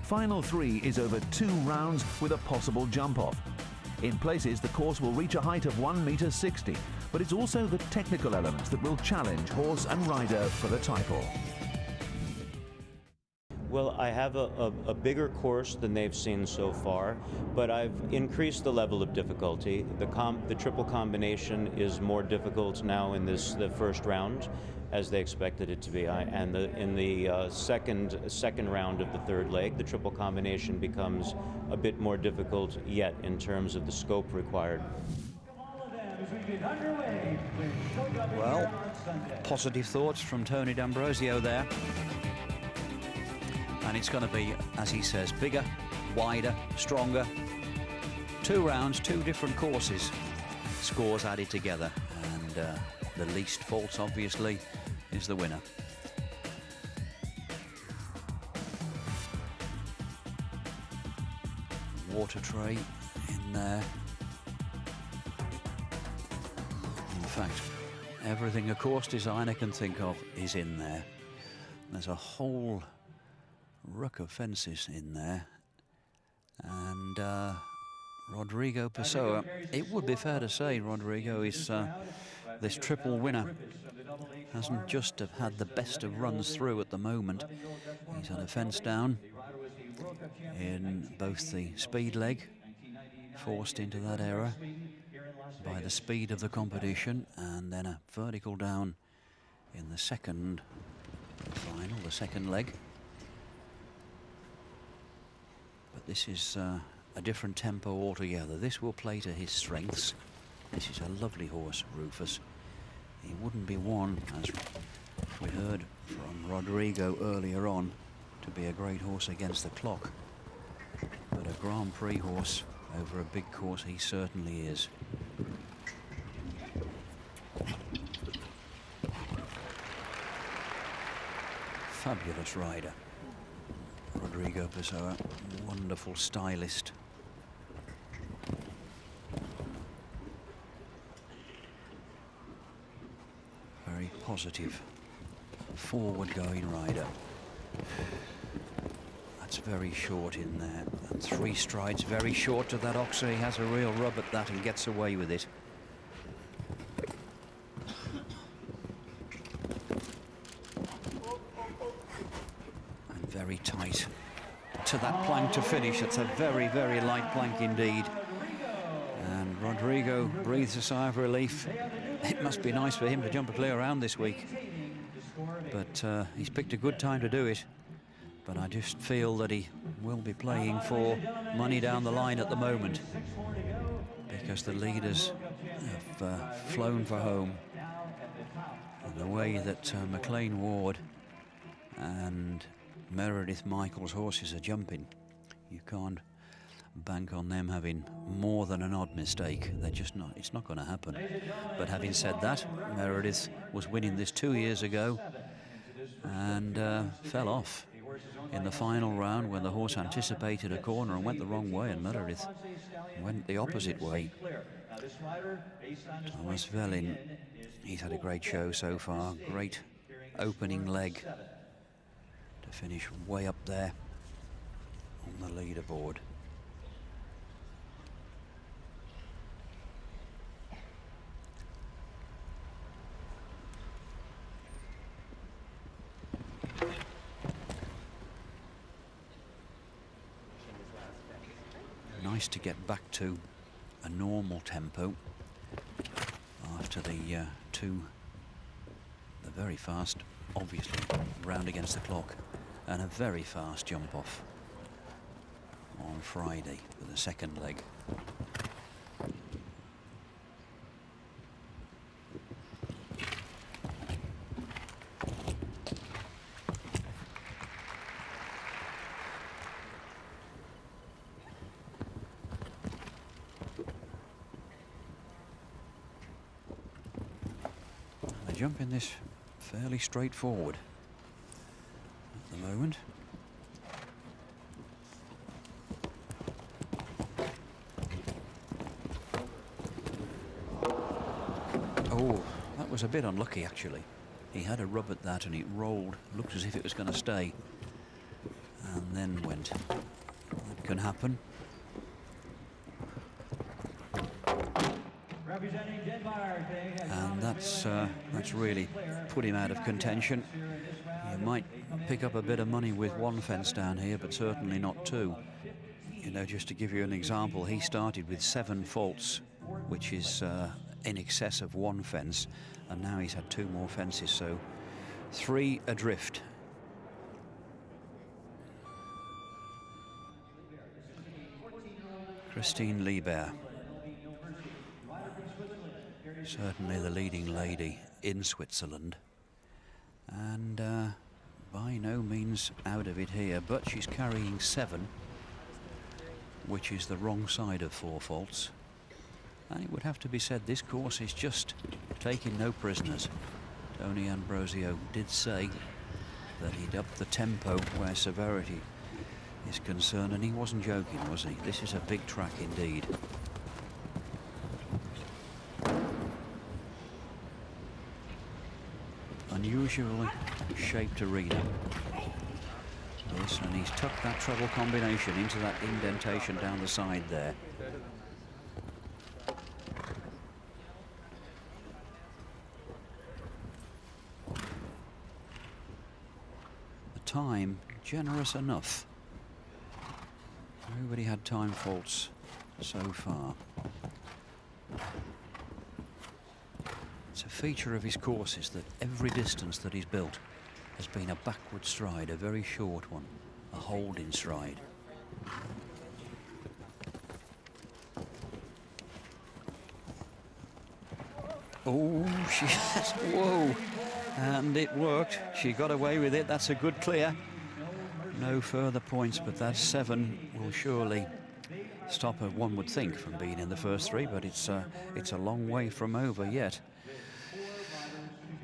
final 3 is over 2 rounds with a possible jump-off. In places, the course will reach a height of 1.60 m, but it's also the technical elements that will challenge horse and rider for the title. Well, I have a bigger course than they've seen so far, but I've increased the level of difficulty. The triple combination is more difficult now in the first round, as they expected it to be. In the second round of the third leg, the triple combination becomes a bit more difficult yet in terms of the scope required. Well, positive thoughts from Tony D'Ambrosio there. And it's going to be, as he says, bigger, wider, stronger. 2 rounds, 2 different courses. Scores added together. And the least faults, obviously, is the winner. Water tray in there. In fact, everything a course designer can think of is in there. There's a whole ruck of fences in there, and Rodrigo Pessoa, it would be fair to say Rodrigo is this triple winner, hasn't just had the best of runs through at the moment. He's had a fence down in both the speed leg, forced into that error by the speed of the competition, and then a vertical down in the second final, the second leg. But this is a different tempo altogether. This will play to his strengths. This is a lovely horse, Rufus. He wouldn't be one, as we heard from Rodrigo earlier on, to be a great horse against the clock. But a Grand Prix horse over a big course, he certainly is. Fabulous rider, Rodrigo Pessoa, wonderful stylist. Very positive, forward-going rider. That's very short in there, and 3 strides very short to that oxer. He has a real rub at that and gets away with it. And very tight to that plank to finish. It's a very, very light plank indeed. And Rodrigo breathes a sigh of relief. It must be nice for him to jump a clear round this week. But he's picked a good time to do it. But I just feel that he will be playing for money down the line at the moment, because the leaders have flown for home. And the way that McLean Ward and Meredith Michael's horses are jumping, you can't bank on them having more than an odd mistake. They're just not, it's not going to happen. But having said that, Meredith was winning this 2 years ago and fell off in the final round when the horse anticipated a corner and went the wrong way, and Meredith went the opposite way. Thomas Vellin, he's had a great show so far. Great opening leg to finish way up there on the leaderboard. Nice to get back to a normal tempo after the very fast, obviously, round against the clock, and a very fast jump off on Friday for the second leg. Jumping this fairly straightforward at the moment. Oh, that was a bit unlucky actually. He had a rub at that and it rolled, looked as if it was going to stay. and then went. That can happen. And that's really put him out of contention. You might pick up a bit of money with one fence down here, but certainly not two. You know, just to give you an example, he started with 7 faults, which is in excess of one fence, and now he's had 2 more fences, so 3 adrift. Christine Liebert, certainly the leading lady in Switzerland, and by no means out of it here, but she's carrying 7, which is the wrong side of 4 faults. And it would have to be said, this course is just taking no prisoners. Tony Ambrosio did say that he'd up the tempo where severity is concerned, and he wasn't joking, was he? This is a big track indeed. Unusually shaped arena. Yes, and he's tucked that treble combination into that indentation down the side there. The time generous enough. Nobody had time faults so far. It's a feature of his courses that every distance that he's built has been a backward stride, a very short one, a holding stride. Oh, whoa, and it worked. She got away with it. That's a good clear. No further points, but that 7 will surely stop her, one would think, from being in the first 3, but it's a long way from over yet.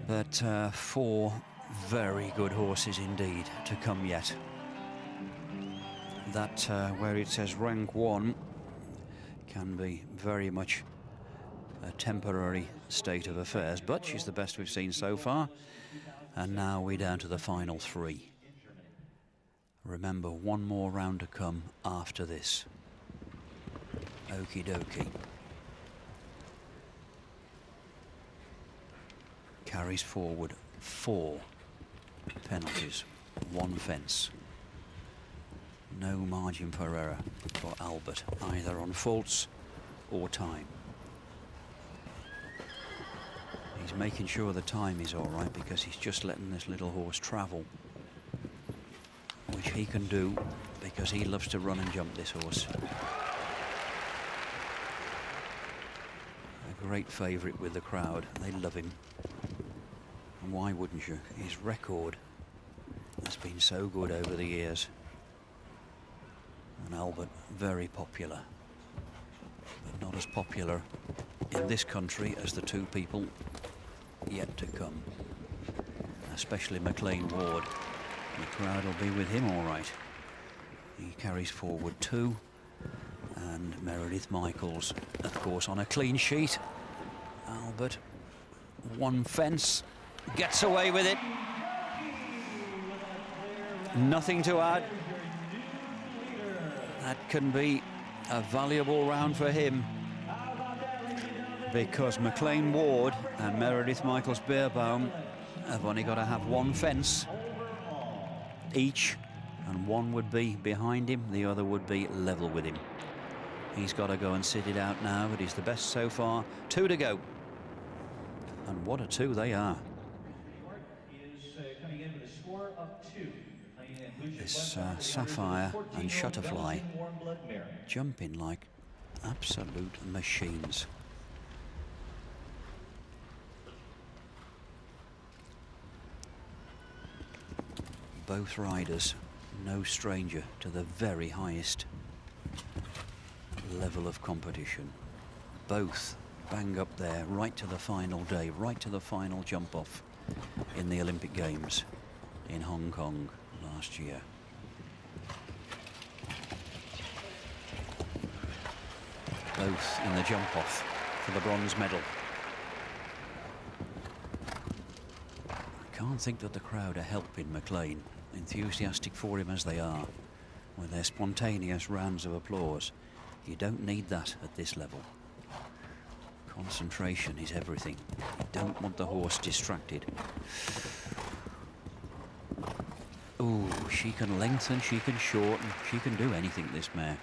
But 4 very good horses indeed to come yet. That where it says rank 1 can be very much a temporary state of affairs, but she's the best we've seen so far. And now we're down to the final 3. Remember, 1 more round to come after this. Okie dokie. Carries forward 4 penalties, 1 fence. No margin for error for Albert, either on faults or time. He's making sure the time is all right because he's just letting this little horse travel, which he can do because he loves to run and jump, this horse. A great favourite with the crowd. They love him. And why wouldn't you? His record has been so good over the years. And Albert, very popular. But not as popular in this country as the 2 people yet to come. Especially McLean Ward. The crowd will be with him all right. He carries forward 2. And Meredith Michaels, of course, on a clean sheet. Albert, 1 fence, gets away with it. Nothing to add. That can be a valuable round for him, because McLean Ward and Meredith Michaels Beerbaum have only got to have 1 fence each, and 1 would be behind him, the other would be level with him. He's got to go and sit it out now, but he's the best so far. 2 to go. And what a 2 they are. This Sapphire and Shutterfly jumping like absolute machines. Both riders no stranger to the very highest level of competition. Both bang up there right to the final day, right to the final jump off in the Olympic Games in Hong Kong last year. Both in the jump off for the bronze medal. I can't think that the crowd are helping McLean, enthusiastic for him as they are. with their spontaneous rounds of applause. You don't need that at this level. Concentration is everything. You don't want the horse distracted. Oh, she can lengthen, she can shorten, she can do anything, this mare.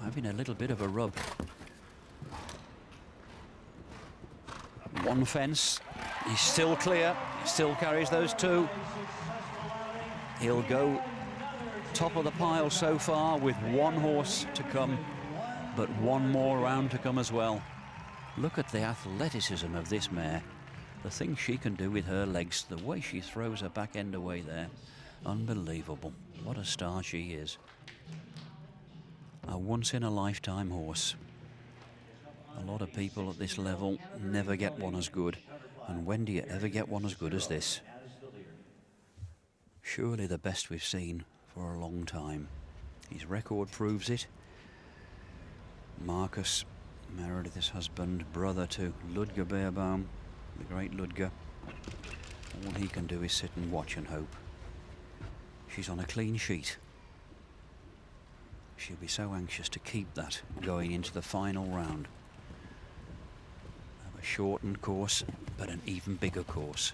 Having a little bit of a rub. One fence, he's still clear, still carries those two. He'll go top of the pile so far with one horse to come, but one more round to come as well. Look at the athleticism of this mare. The things she can do with her legs, the way she throws her back end away there. Unbelievable. What a star she is. A once-in-a-lifetime horse. A lot of people at this level never get one as good. And when do you ever get one as good as this? Surely the best we've seen for a long time. His record proves it. Marcus, Meredith's husband, brother to Ludger Beerbaum, the great Ludger. All he can do is sit and watch and hope. She's on a clean sheet. She'll be so anxious to keep that going into the final round. Have a shortened course, but an even bigger course.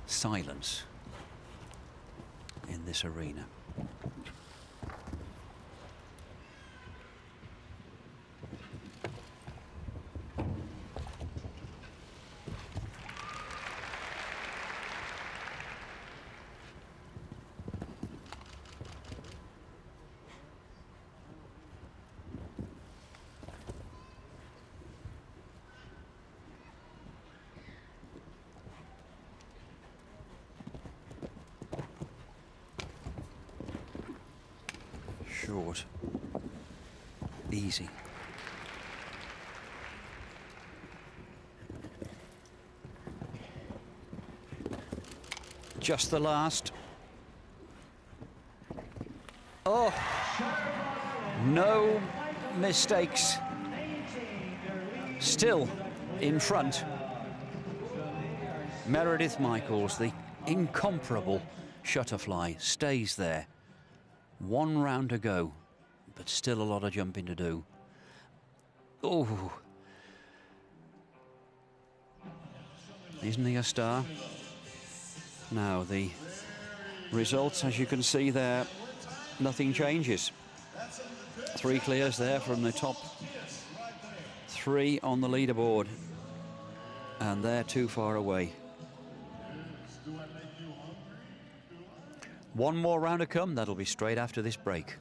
Silence in this arena. Short, easy. Just the last. Oh, no mistakes. Still in front. Meredith Michaels, the incomparable shutterfly, stays there. One round to go, but still a lot of jumping to do. Oh, isn't he a star? Now the results, as you can see there, nothing changes. 3 clears there from the top 3 on the leaderboard, and they're too far away. One more round to come. That'll be straight after this break.